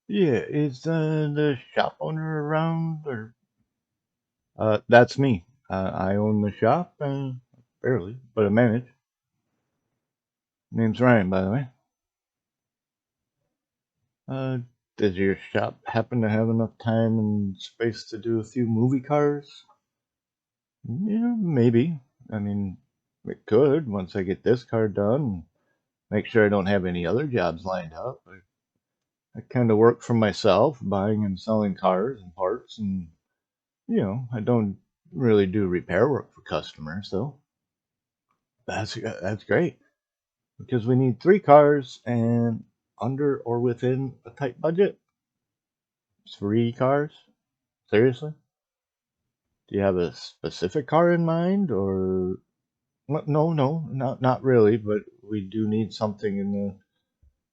Yeah, is the shop owner around or that's me. I own the shop, barely, but I manage. Name's Ryan, by the way. Uh, does your shop happen to have enough time and space to do a few movie cars? Yeah, maybe. I mean, it could once I get this car done. Make sure I don't have any other jobs lined up. I kind of work for myself, buying and selling cars and parts, and I don't really do repair work for customers, though. That's great because we need three cars and under or within a tight budget. Three cars? Seriously? Do you have a specific car in mind, or no, not really. But we do need something in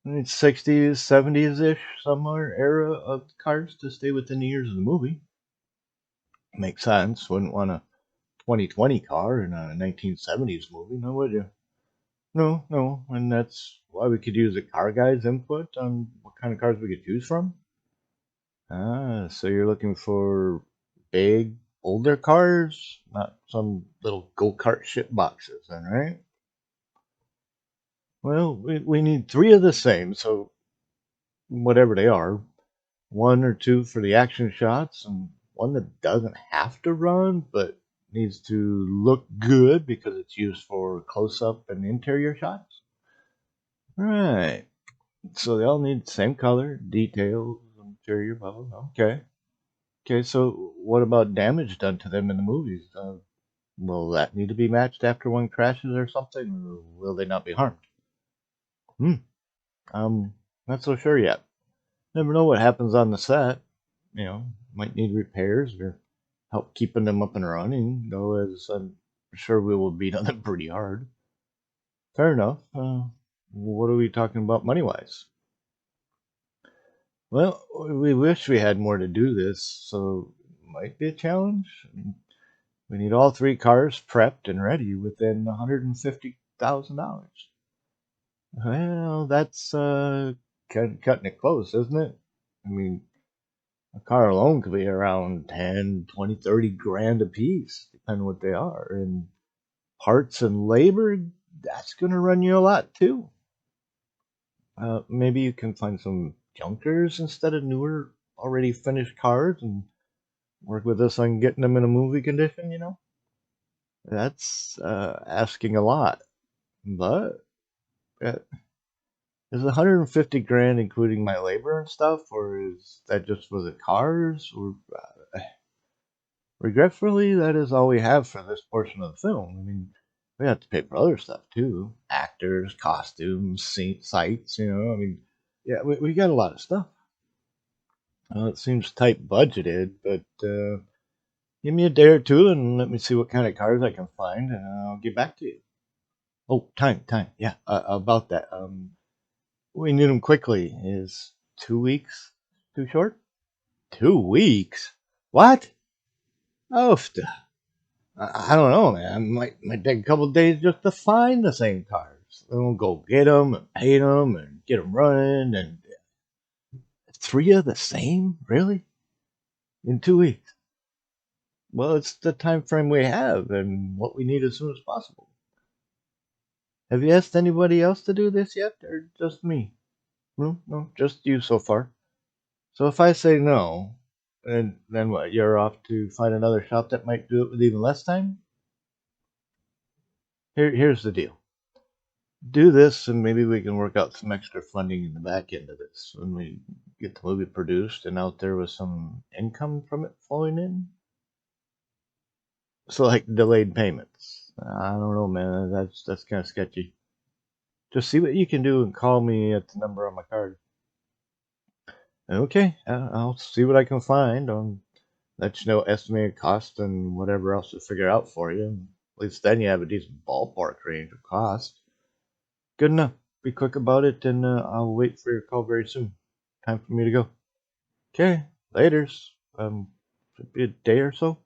the 60s, 70s ish, somewhere era of cars to stay within the years of the movie. Makes sense. Wouldn't want a 2020 car in a 1970s movie, no, would you? No, and that's why we could use a car guy's input on what kind of cars we could choose from. Ah, so you're looking for big, older cars, not some little go-kart shit boxes, then, right? Well, we need three of the same, so whatever they are, one or two for the action shots, and one that doesn't have to run, but needs to look good because it's used for close-up and interior shots. Right. So they all need the same color, details, interior, blah, blah, blah. Okay. Okay, so what about damage done to them in the movies? Will that need to be matched after one crashes or something, or will they not be harmed? Hmm. I'm not so sure yet. Never know what happens on the set. Might need repairs or help keeping them up and running, though, as I'm sure we will beat on them pretty hard. Fair enough. What are we talking about money wise? Well, we wish we had more to do this, so it might be a challenge. We need all three cars prepped and ready within $150,000. Well, that's cutting it close, isn't it? I mean, a car alone could be around 10, 20, 30 grand a piece, depending on what they are. And parts and labor, that's going to run you a lot too. Maybe you can find some junkers instead of newer, already finished cars and work with us on getting them in a movie condition. That's asking a lot. But uh, is 150 grand including my labor and stuff, or is that just for the cars? Or regretfully, that is all we have for this portion of the film. I mean, we have to pay for other stuff too: actors, costumes, sights. I mean, yeah, we got a lot of stuff. It seems tight budgeted, but give me a day or two and let me see what kind of cars I can find, and I'll get back to you. Oh, time. Yeah, about that. We need them quickly. Is 2 weeks too short? 2 weeks? What? Oh, I don't know, man. Might take a couple days just to find the same cars. Then we'll go get them and paint them and get them running. And three of the same? Really? In 2 weeks? Well, it's the time frame we have and what we need as soon as possible. Have you asked anybody else to do this yet, or just me? No, just you so far. So if I say no, then what? You're off to find another shop that might do it with even less time? Here's the deal. Do this, and maybe we can work out some extra funding in the back end of this when we get the movie produced and out there with some income from it flowing in. So like delayed payments. I don't know, man. That's kind of sketchy. Just see what you can do and call me at the number on my card. Okay, I'll see what I can find. Let you know estimated cost and whatever else to figure out for you. At least then you have a decent ballpark range of cost. Good enough. Be quick about it, and I'll wait for your call very soon. Time for me to go. Okay, laters. Should be a day or so.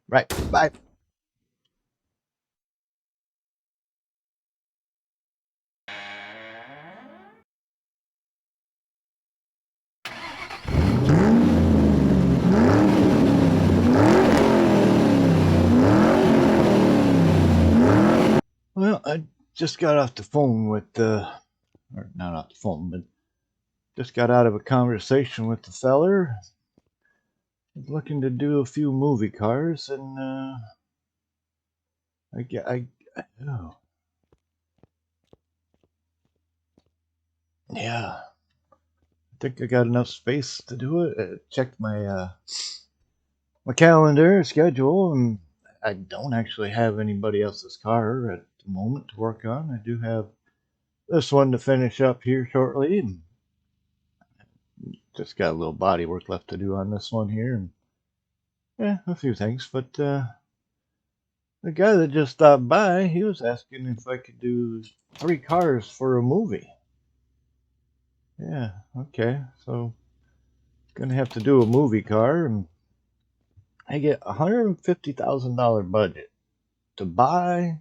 Right. Bye. just got off the phone with or not off the phone, but just got out of a conversation with the feller. He's looking to do a few movie cars, and oh, yeah, I think I got enough space to do it. Checked my calendar schedule, and I don't actually have anybody else's car at the moment to work on. I do have this one to finish up here shortly, and just got a little body work left to do on this one here, and yeah, a few things. But the guy that just stopped by, he was asking if I could do 3 cars for a movie. Yeah, okay, so gonna have to do a movie car, and I get $150,000 budget to buy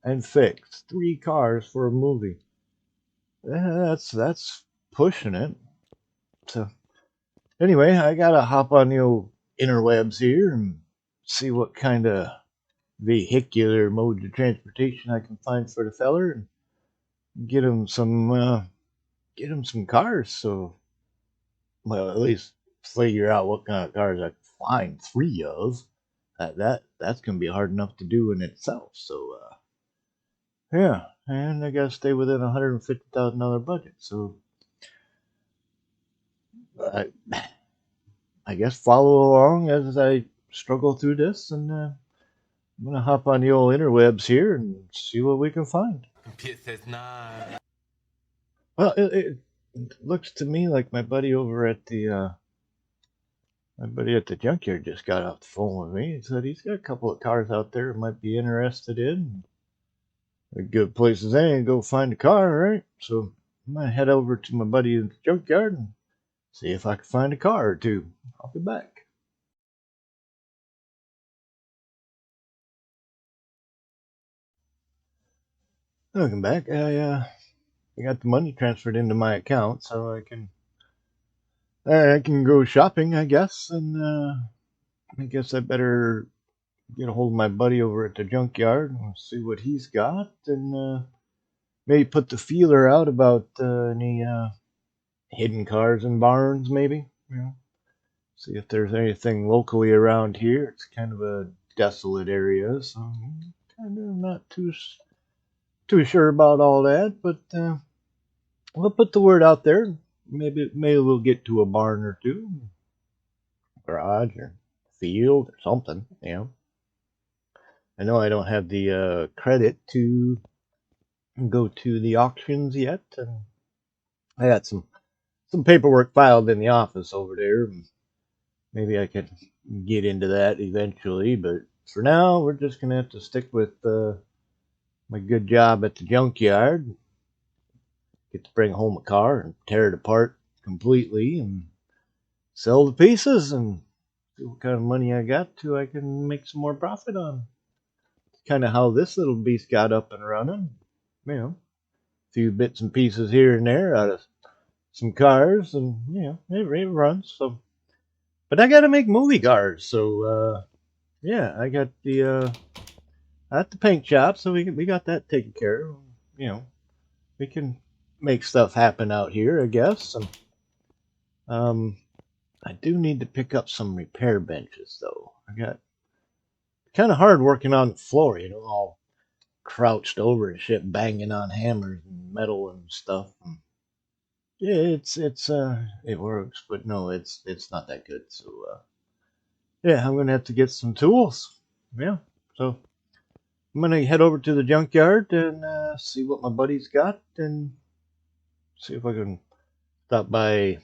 and fix 3 cars for a movie. Yeah, that's pushing it. So anyway, I gotta hop on the old interwebs here and see what kind of vehicular mode of transportation I can find for the feller, and get him some cars. So, well, at least figure out what kind of cars I can find 3 of. That's gonna be hard enough to do in itself. So, yeah, and I gotta stay within $150,000 budget. So, I I guess follow along as I struggle through this, and I'm gonna hop on the old interwebs here and see what we can find. Well, it looks to me like my buddy over at the junkyard just got off the phone with me. He said he's got a couple of cars out there I might be interested in. A good place as any to go find a car, right? So I'm gonna head over to my buddy in the junkyard and see if I can find a car or two. I'll be back. Welcome back. I got the money transferred into my account, so I can go shopping, I guess, and I guess I better get a hold of my buddy over at the junkyard and see what he's got, and maybe put the feeler out about any hidden cars in barns, maybe. See if there's anything locally around here. It's kind of a desolate area, so I'm kind of not too sure about all that, but we'll put the word out there. Maybe we'll get to a barn or two, garage or field or something. I know I don't have the credit to go to the auctions yet, and I got some paperwork filed in the office over there. Maybe I could get into that eventually, but for now, we're just gonna have to stick with my good job at the junkyard. Get to bring home a car and tear it apart completely and sell the pieces and see what kind of money I got to I can make some more profit on. Kind of how this little beast got up and running. A few bits and pieces here and there out of some cars, and it runs. So, but I got to make movie cars. So yeah, I got the at the paint shop, so we got that taken care of. We can make stuff happen out here, I guess. And I do need to pick up some repair benches, though. I got kind of hard working on the floor, all crouched over and shit, banging on hammers and metal and stuff. And yeah, it works, but no, it's not that good. So yeah, I'm gonna have to get some tools. Yeah, so I'm gonna head over to the junkyard and see what my buddy's got, and see if I can stop by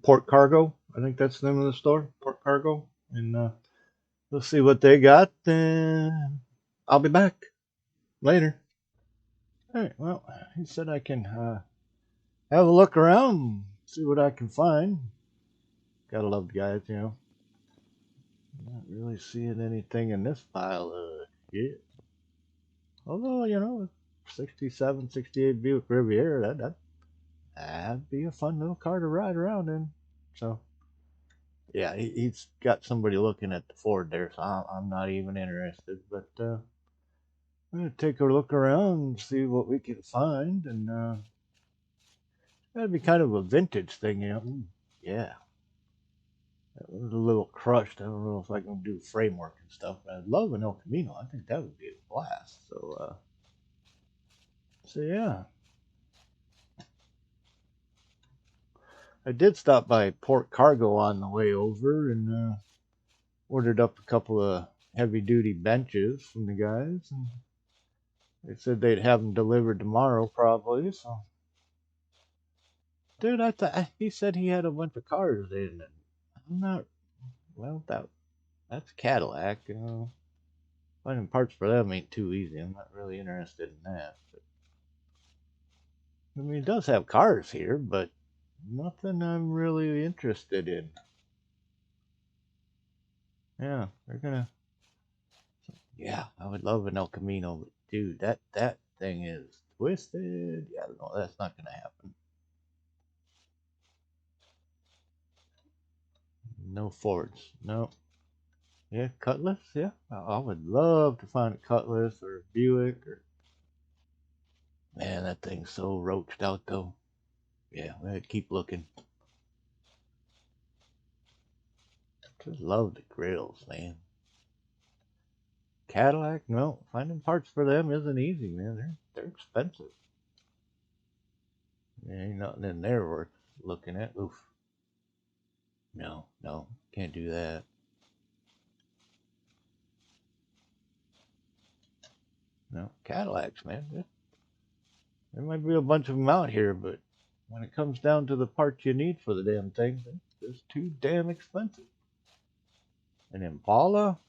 Port Cargo. I think that's the name of the store, Port Cargo, and we'll see what they got. I'll be back later. All right. Well, he said I can have a look around, see what I can find. Gotta love the guys. Not really seeing anything in this pile of shit. Although, 67, 68 Buick Riviera, that'd be a fun little car to ride around in. So, yeah, he's got somebody looking at the Ford there, so I'm not even interested. But I'm gonna take a look around and see what we can find, and that'd be kind of a vintage thing, you know. Yeah, that was a little crushed. I don't know if I can do framework and stuff, but I'd love an El Camino. I think that would be a blast. So yeah, I did stop by Port Cargo on the way over and ordered up a couple of heavy duty benches from the guys, and they said they'd have them delivered tomorrow probably. So, dude, I thought he said he had a bunch of cars in, and I'm not. Well, that's Cadillac. Finding parts for them ain't too easy. I'm not really interested in that. But, I mean, he does have cars here, but nothing I'm really interested in. Yeah, they're gonna. Yeah, I would love an El Camino, but dude, that thing is twisted. Yeah, no, that's not gonna happen. No Fords. No. Yeah, Cutlass. Yeah, I would love to find a Cutlass or a Buick. Or man, that thing's so roached out though. Yeah, I'd keep looking. Just love the grills, man. Cadillac, no, finding parts for them isn't easy, man. They're expensive. There ain't nothing in there worth looking at. Oof. No, no, can't do that. No, Cadillacs, man. There might be a bunch of them out here, but when it comes down to the parts you need for the damn thing, they're just too damn expensive. An Impala?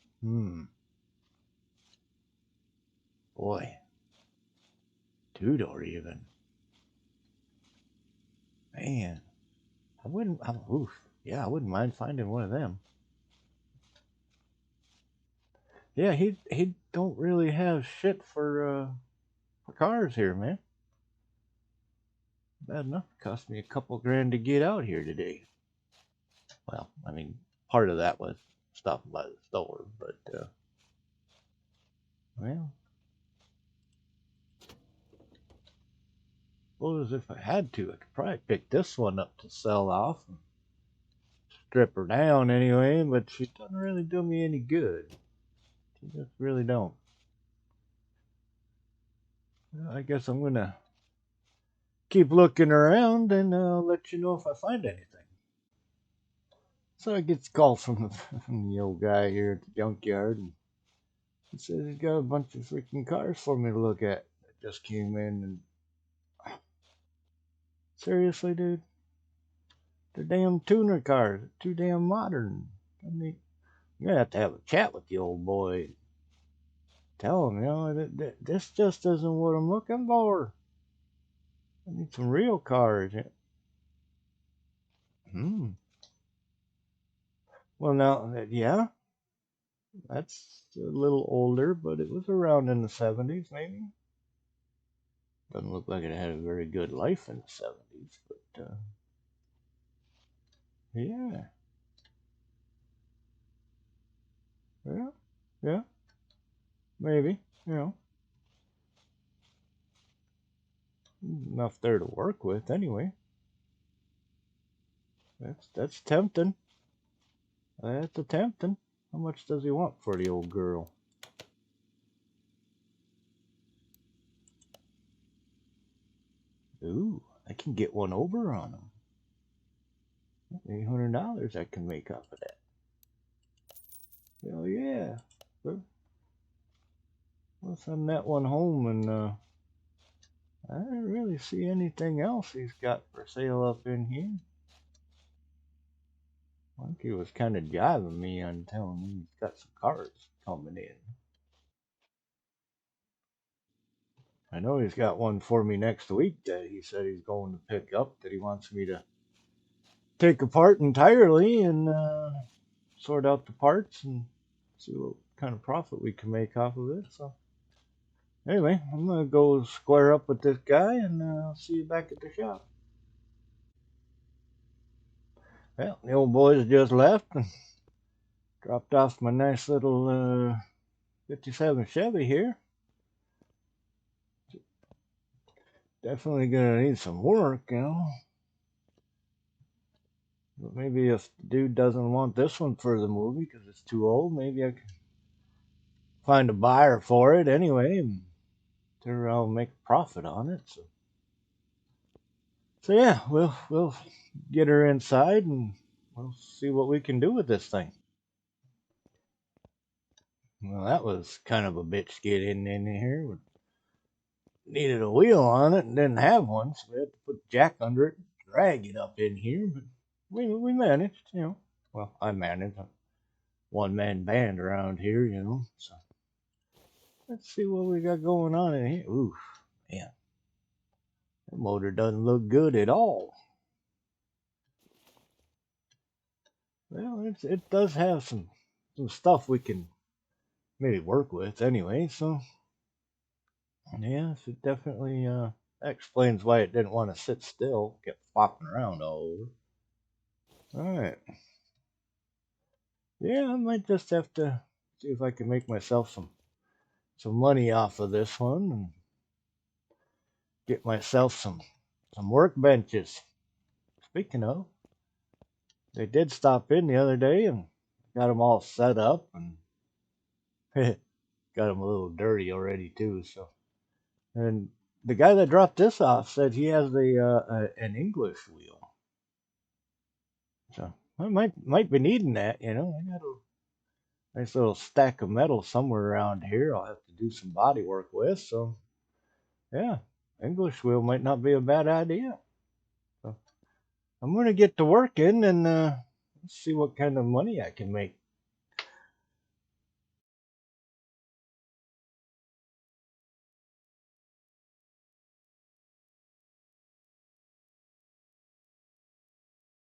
Boy. Two-door even. Man. Oof. Yeah, I wouldn't mind finding one of them. Yeah, he don't really have shit for cars here, man. Bad enough it cost me a couple grand to get out here today. Well, I mean, part of that was stopping by the store, but well, suppose if I had to, I could probably pick this one up to sell off and strip her down anyway, but she doesn't really do me any good. She just really don't. Well, I guess I'm gonna keep looking around and I'll let you know if I find anything. So I get a call from the old guy here at the junkyard, and he says he's got a bunch of freaking cars for me to look at that just came in. And seriously, dude, they're damn tuner cars. They're too damn modern. I mean, you're gonna have to have a chat with the old boy. Tell him, you know, this just isn't what I'm looking for. I need some real cars. Well, now, yeah, that's a little older, but it was around in the 70s, maybe. Doesn't look like it had a very good life in the 70s, but yeah, yeah, yeah, maybe, you know, enough there to work with anyway. That's tempting. That's a tempting. How much does he want for the old girl? Ooh, I can get one over on him. $800 I can make off of that. Hell yeah. We'll send that one home, and I didn't really see anything else he's got for sale up in here. I think he was kind of jiving me on telling me he's got some cars coming in. I know he's got one for me next week that he said he's going to pick up, that he wants me to take apart entirely and sort out the parts and see what kind of profit we can make off of it. So anyway, I'm gonna go square up with this guy, and I'll see you back at the shop. Well, the old boys just left and dropped off my nice little 57 Chevy here. definitely gonna need some work, you know. But maybe if the dude doesn't want this one for the movie because it's too old, maybe I can find a buyer for it anyway, and turn around and make a profit on it. So yeah, we'll get her inside and we'll see what we can do with this thing. Well, that was kind of a bitch getting in here. We needed a wheel on it and didn't have one, so we had to put Jack under it, drag it up in here. But we managed, you know. Well, I managed. I'm a one-man band around here, you know. So let's see what we got going on in here. Ooh, man, that motor doesn't look good at all. Well, it does have some stuff we can maybe work with anyway. So yes, it definitely that explains why it didn't want to sit still, kept flopping around all over. All right, yeah, I might just have to see if I can make myself some money off of this one and get myself some workbenches. Speaking of, they did stop in the other day and got them all set up and got them a little dirty already too. So, and the guy that dropped this off said he has an English wheel. So I might be needing that. You know, I got a nice little stack of metal somewhere around here. I'll have to do some body work with. So yeah, English wheel might not be a bad idea. So I'm gonna get to working and see what kind of money I can make